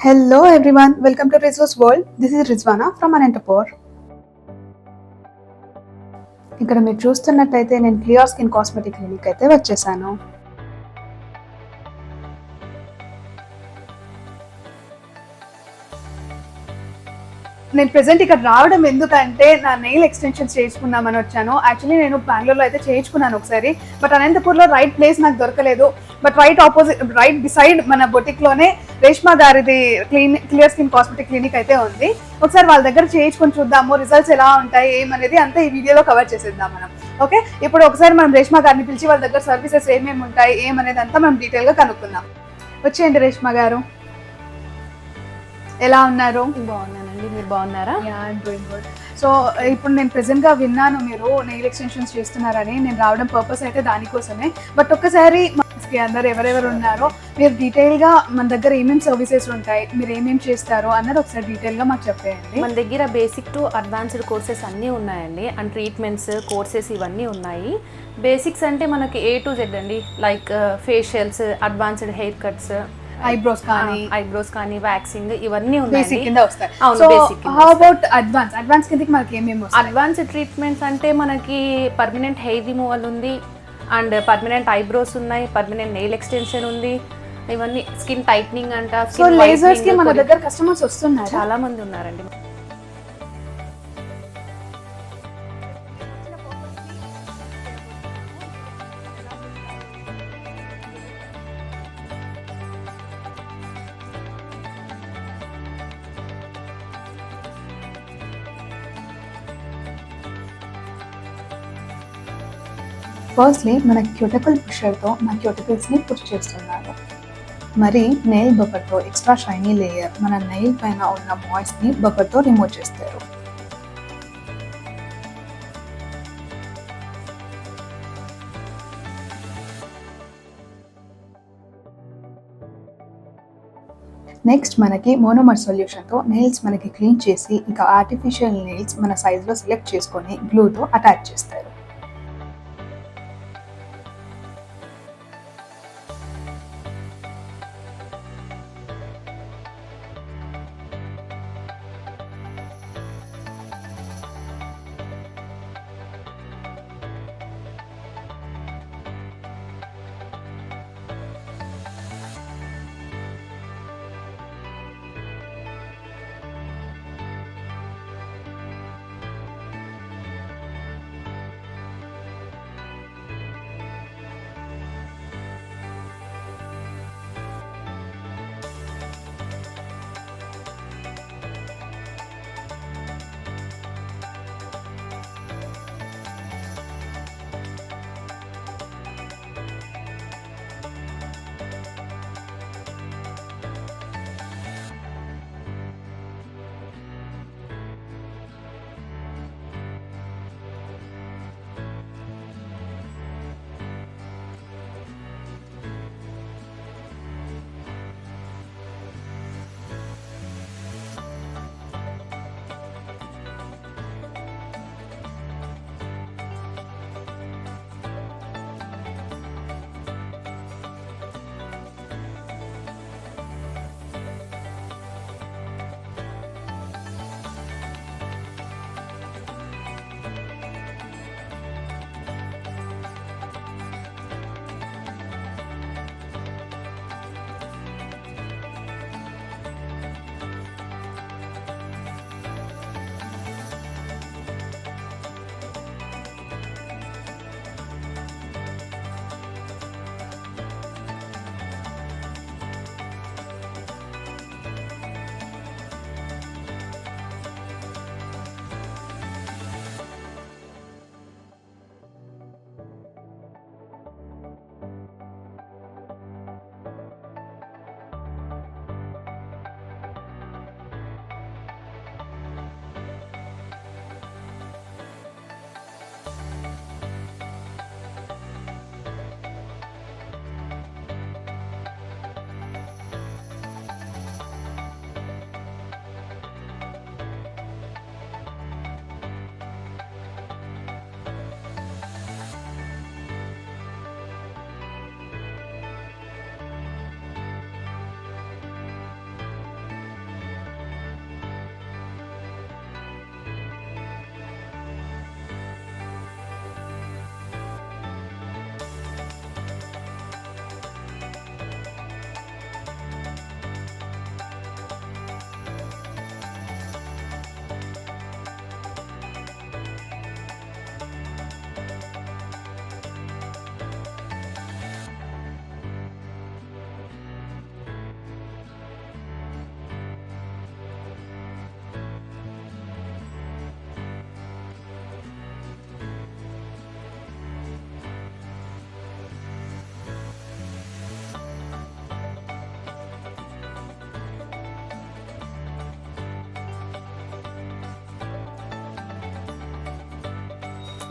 Hello everyone, welcome to Rizwa's World. This is Rizwana from Anantapur. ఇక్కడ మీరు చూస్తున్నట్లయితే నేను క్లియర్ స్కిన్ కాస్మెటిక్ క్లినిక్ అయితే వచ్చేసాను. నేను ప్రెసెంట్ ఇక్కడ రావడం ఎందుకంటే నా నెయిల్ ఎక్స్టెన్షన్స్ చేయించుకుందామని వచ్చాను. యాక్చువల్లీ నేను బెంగళూరులో అయితే చేయించుకున్నాను ఒకసారి, బట్ అనంతపూర్లో రైట్ ప్లేస్ నాకు దొరకలేదు. బట్ రైట్ బిసైడ్ మన బొటిక్లోనే రేష్మా గారిది క్లియర్ స్కిన్ కాస్మెటిక్ క్లినిక్ అయితే ఉంది. ఒకసారి వాళ్ళ దగ్గర చేయించుకొని చూద్దాము, రిజల్ట్స్ ఎలా ఉంటాయి ఏమనేది అంతా ఈ వీడియోలో కవర్ చేసేద్దాం మనం. ఓకే, ఇప్పుడు ఒకసారి మనం రేష్మా గారిని పిలిచి వాళ్ళ దగ్గర సర్వీసెస్ ఏమేమి ఉంటాయి ఏమనేది అంతా మనం డీటెయిల్గా కనుక్కుందాం. వచ్చేయండి రేష్మా గారు, ఎలా ఉన్నారు? బాగున్నానండి, మీరు బాగున్నారా? Doing good. సో ఇప్పుడు నేను ప్రెసెంట్గా విన్నాను మీరు నెయిల్ ఎక్స్టెన్షన్స్ చేస్తున్నారని. నేను రావడం పర్పస్ అయితే దానికోసమే. బట్ ఒక్కసారి మనకి అందరు ఎవరెవరు ఉన్నారో మీరు డీటెయిల్గా మన దగ్గర ఏమేమి సర్వీసెస్ ఉంటాయి, మీరు ఏమేమి చేస్తారో అన్నది ఒకసారి డీటెయిల్గా మాకు చెప్పేయండి. మన దగ్గర బేసిక్ టు అడ్వాన్స్డ్ కోర్సెస్ అన్నీ ఉన్నాయండి, అండ్ ట్రీట్మెంట్స్ కోర్సెస్ ఇవన్నీ ఉన్నాయి. బేసిక్స్ అంటే మనకి A to Z అండి, like facials, advanced hair cuts, eyebrows కానీ వ్యాక్సింగ్ ఇవన్నీ ఉన్నాయి. అడ్వాన్స్ కిందకి మనకి ఏమేమి అడ్వాన్స్ ట్రీట్మెంట్స్ అంటే మనకి పర్మనెంట్ హెయిర్ రిమూవల్ ఉంది, అండ్ పర్మనెంట్ ఐబ్రోస్ ఉన్నాయి, పర్మనెంట్ నెయిల్ ఎక్స్టెన్షన్ ఉంది, ఇవన్నీ స్కిన్ టైట్నింగ్ అంట. సో లేజర్స్ కి మన దగ్గర కస్టమర్స్ వస్తున్నారు, చాలా మంది ఉన్నారండి. ఫస్ట్లీ మన క్యూటికల్ పుషర్తో మన క్యూటికల్స్ని పుష్ చేస్తున్నారు. మరి నెయిల్ బఫర్తో ఎక్స్ట్రా షైనీ లేయర్ మన నెయిల్ పైన ఉన్న మాయిస్ట్ని బఫర్తో రిమూవ్ చేస్తారు. నెక్స్ట్ మనకి మోనోమర్ సొల్యూషన్తో నెయిల్స్ మనకి క్లీన్ చేసి ఇంకా ఆర్టిఫిషియల్ నెయిల్స్ మన సైజ్లో సెలెక్ట్ చేసుకొని గ్లూతో అటాచ్ చేస్తారు.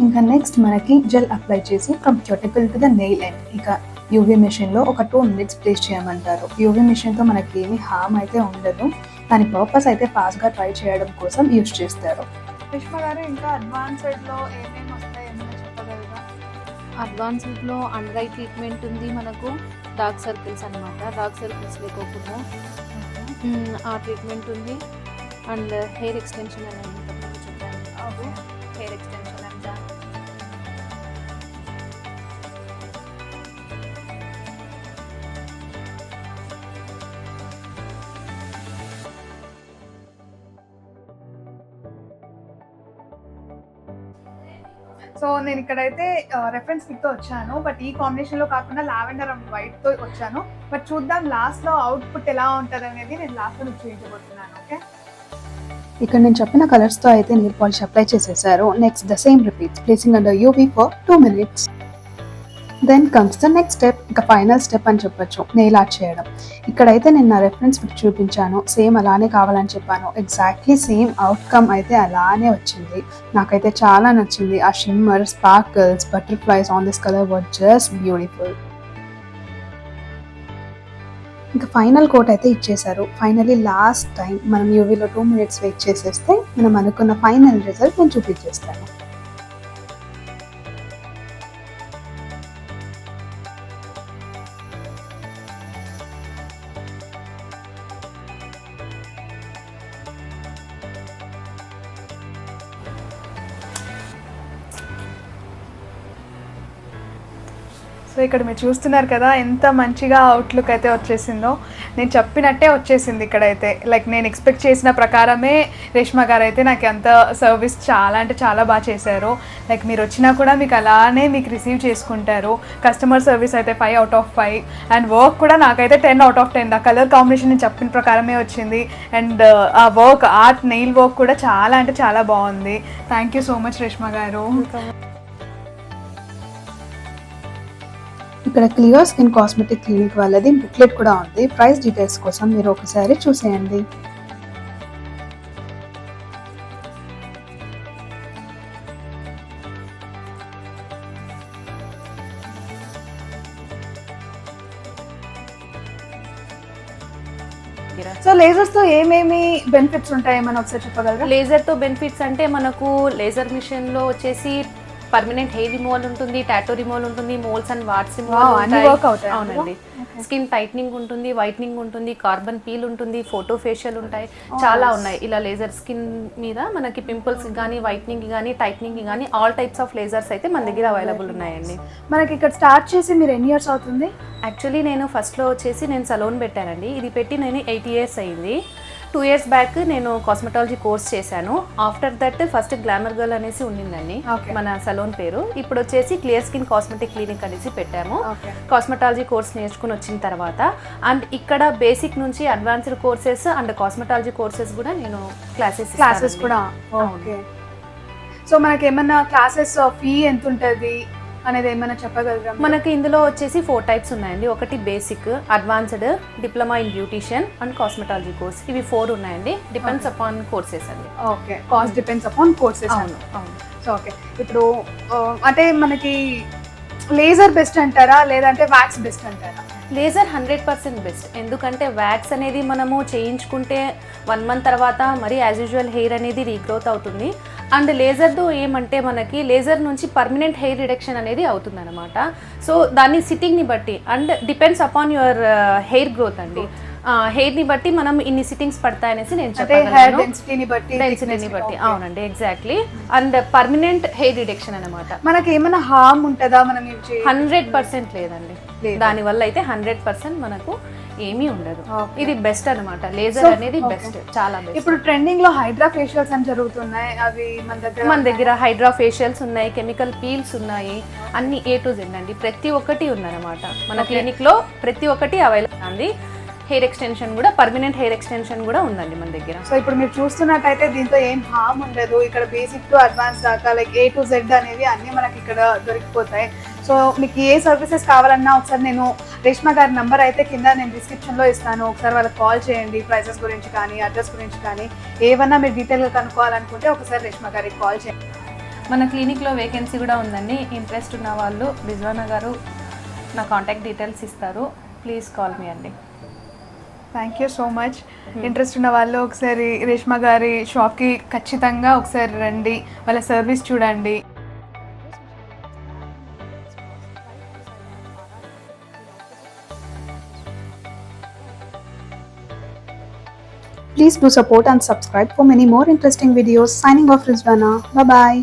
ఇంకా నెక్స్ట్ మనకి జెల్ అప్లై చేసి from cuticle to the nail end ఇక యూవీ మిషన్లో ఒక 2 minutes ప్లేస్ చేయమంటారు. యూవీ మిషన్తో మనకి ఏమీ హామ్ అయితే ఉండదు. దాని పర్పస్ అయితే ఫాస్ట్గా ట్రై చేయడం కోసం యూజ్ చేస్తారు. సుష్మా గారు ఇంకా అడ్వాన్స్డ్లో ఏమేమి వస్తాయి ఏమైనా చెప్పగలరా? అడ్వాన్స్డ్లో అండర్ ఐ ట్రీట్మెంట్ ఉంది, మనకు డార్క్ సర్కిల్స్ అనమాట. డార్క్ సర్కిల్స్ లేకోకుండా ఆ ట్రీట్మెంట్ ఉంది. అండ్ హెయిర్ ఎక్స్టెన్షన్ అనేది చెప్పాను, హెయిర్ ఎక్స్టెన్షన్ అంతా. సో నేను ఇక్కడైతే రెఫరెన్స్ పిక్తో వచ్చాను, బట్ ఈ కాంబినేషన్లో కాకుండా లావెండర్ అండ్ వైట్తో వచ్చాను. బట్ చూద్దాం లాస్ట్లో అవుట్పుట్ ఎలా ఉంటుంది అనేది నేను లాస్ట్లో మీకు చూపించబోతున్నాను. ఓకే, ఇక్కడ నేను చెప్పిన కలర్స్తో అయితే నెయిల్ పాలిష్ అప్లై చేసేసారు. Next the same repeats, placing under UV for 2 minutes. Then comes the next step, ఇక ఫైనల్ స్టెప్ అని చెప్పొచ్చు, నెయిల్ ఆర్ట్ చేయడం. ఇక్కడైతే నేను నా రెఫరెన్స్ పిక్ చూపించాను, సేమ్ అలానే కావాలని చెప్పాను. ఎగ్జాక్ట్లీ సేమ్ అవుట్కమ్ అయితే అలానే వచ్చింది. నాకైతే చాలా నచ్చింది. ఆ shimmer, sparkles, butterflies on this colour were just beautiful. ఇంకా ఫైనల్ కోట్ అయితే ఇచ్చేసారు. ఫైనలీ లాస్ట్ టైం మనం యూవీలో 2 minutes వెయిట్ చేసేస్తే మనం అనుకున్న ఫైనల్ రిజల్ట్ నేను చూపించేస్తాను. సో ఇక్కడ మీరు చూస్తున్నారు కదా ఎంత మంచిగా అవుట్లుక్ అయితే వచ్చేసిందో. నేను చెప్పినట్టే వచ్చేసింది ఇక్కడైతే. లైక్ నేను ఎక్స్పెక్ట్ చేసిన ప్రకారమే రేష్మా గారు అయితే నాకు అంత సర్వీస్ చాలా అంటే చాలా బాగా చేశారు. లైక్ మీరు వచ్చినా కూడా మీకు అలానే మీకు రిసీవ్ చేసుకుంటారు. కస్టమర్ సర్వీస్ అయితే 5 out of 5 అండ్ వర్క్ కూడా నాకైతే 10 out of 10. ఆ కలర్ కాంబినేషన్ నేను చెప్పిన ప్రకారమే వచ్చింది. అండ్ ఆ వర్క్, ఆర్ట్ నెయిల్ వర్క్ కూడా చాలా అంటే చాలా బాగుంది. Thank you so much Reshma గారు. ఇక్కడ క్లియర్ స్కిన్ కాస్మెటిక్ క్లినిక్ వాళ్ళది బుక్లెట్ కూడా ఉంది. ప్రైస్ డీటెయిల్స్ కోసం మీరు ఒకసారి చూసేయండి. సో లేజర్స్ తో ఏమేమి బెనిఫిట్స్ ఉంటాయి మనం ఒకసారి చెప్పగలరా? లేజర్ తో బెనిఫిట్స్ అంటే మనకు లేజర్ మిషన్ లో వచ్చేసి పర్మనెంట్ హెయిర్ రిమూవల్ ఉంటుంది, టాటూ రిమూవల్ ఉంటుంది, మోల్స్ అండ్ వాట్స్ రిమూవల్. అవునండి, స్కిన్ టైట్నింగ్ ఉంటుంది, వైట్నింగ్ ఉంటుంది, కార్బన్ పీల్ ఉంటుంది, ఫోటో ఫేషియల్ ఉంటాయి, చాలా ఉన్నాయి. ఇలా లేజర్ స్కిన్ మీద మనకి పింపుల్స్ కానీ, వైట్నింగ్ కానీ, టైట్నింగ్ కానీ ఆల్ టైప్స్ ఆఫ్ లేజర్స్ అయితే మన దగ్గర అవైలబుల్ ఉన్నాయండి. మనకి ఇక్కడ స్టార్ట్ చేసి మీరు ఎన్ని ఇయర్స్ అవుతుంది? యాక్చువల్లీ నేను ఫస్ట్లో వచ్చేసి నేను సలూన్ పెట్టానండి. ఇది పెట్టి నేను 8 years అయింది. 2 years బ్యాక్ నేను కాస్మెటాలజీ కోర్స్ చేశాను. After that first glamour girl అనేసి ఉండిందండి మన సలూన్ పేరు. ఇప్పుడు వచ్చేసి క్లియర్ స్కిన్ కాస్మెటిక్ క్లినిక్ అనేసి పెట్టాము. కాస్మెటాలజీ కోర్స్ నేర్చుకుని వచ్చిన తర్వాత అండ్ ఇక్కడ బేసిక్ నుంచి advanced courses and cosmetology courses కూడా నేను క్లాసెస్ కూడా. ఓకే, సో మనకి ఏమన్నా క్లాసెస్ ఫీ ఎంత ఉంటుంది అనేది ఏమైనా చెప్పగలరా? మనకి ఇందులో వచ్చేసి 4 types ఉన్నాయండి. ఒకటి basic, advanced, diploma in beautician and cosmetology course. ఇవి 4 ఉన్నాయండి. డిపెండ్స్ అపాన్ కోర్సెస్ అండి. Okay, cost depends upon courses. అవును. సో ఓకే, ఇప్పుడు అంటే మనకి లేజర్ బెస్ట్ అంటారా లేదంటే వ్యాక్స్ బెస్ట్ అంటారా? Laser 100% best. ఎందుకంటే వ్యాక్స్ అనేది మనము చేయించుకుంటే 1 month తర్వాత మరి యాజ్ యూజువల్ హెయిర్ అనేది రీగ్రోత్ అవుతుంది. అండ్ లేజర్తో ఏమంటే మనకి లేజర్ నుంచి పర్మనెంట్ హెయిర్ రిడక్షన్ అనేది అవుతుంది అనమాట. సో దాన్ని సిట్టింగ్ని బట్టి and depends upon your hair growth అండి. హెయిర్ ని బట్టి మనం ఇన్ని సిట్టింగ్స్ పడతాయనేసి నేను చెప్పగలను. డెన్సిటీని బట్టి. అవునండి, exactly. And permanent hair reduction అనమాట. మనకి ఏమైనా హార్మ్ ఉంటుందా? మనం 100% లేదండి. దాని వల్ల అయితే 100% మనకు ఏమీ ఉండదు. ఇది బెస్ట్ అనమాట. లేజర్ అనేది బెస్ట్, చాలా బెస్ట్. ఇప్పుడు ట్రెండింగ్ లో హైడ్రా ఫేషియల్స్ అని జరుగుతున్నాయి. అవి మన దగ్గర హైడ్రా ఫేషియల్స్ ఉన్నాయి, కెమికల్ పీల్స్ ఉన్నాయి, అన్ని A to Z అండి. ప్రతి ఒక్కటి ఉందన్నమాట మన క్లినిక్ లో. ప్రతి ఒక్కటి అవైలబుల్ ఉంది. హెయిర్ ఎక్స్టెన్షన్ కూడా, పర్మనెంట్ హెయిర్ ఎక్స్టెన్షన్ కూడా ఉందండి మన దగ్గర. సో ఇప్పుడు మీరు చూస్తున్నట్టయితే దీంతో ఏం హార్మ్ ఉండదు. ఇక్కడ బేసిక్ టు అడ్వాన్స్ దాకా లైక్ A to Z అనేవి అన్నీ మనకి ఇక్కడ దొరికిపోతాయి. సో మీకు ఏ సర్వీసెస్ కావాలన్నా ఒకసారి నేను రేష్మా గారి నెంబర్ అయితే కింద నేను డిస్క్రిప్షన్లో ఇస్తాను. ఒకసారి వాళ్ళకి కాల్ చేయండి. ప్రైసెస్ గురించి కానీ, అడ్రస్ గురించి కానీ ఏమన్నా మీరు డీటెయిల్గా కనుక్కోవాలనుకుంటే ఒకసారి రేష్మా గారికి కాల్ చేయండి. మన క్లినిక్లో వేకెన్సీ కూడా ఉందండి. ఇంట్రెస్ట్ ఉన్న వాళ్ళు రిజ్వానా గారు నా కాంటాక్ట్ డీటెయిల్స్ ఇస్తారు. ప్లీజ్ కాల్ మీ అండి. Thank you so much. Interest ఉన్న వాళ్ళు ఒకసారి రేష్మా గారి షాప్కి ఖచ్చితంగా ఒకసారి రండి, వాళ్ళ సర్వీస్ చూడండి. Please do support and subscribe for many more interesting videos. Signing off, Rizwana. Bye bye.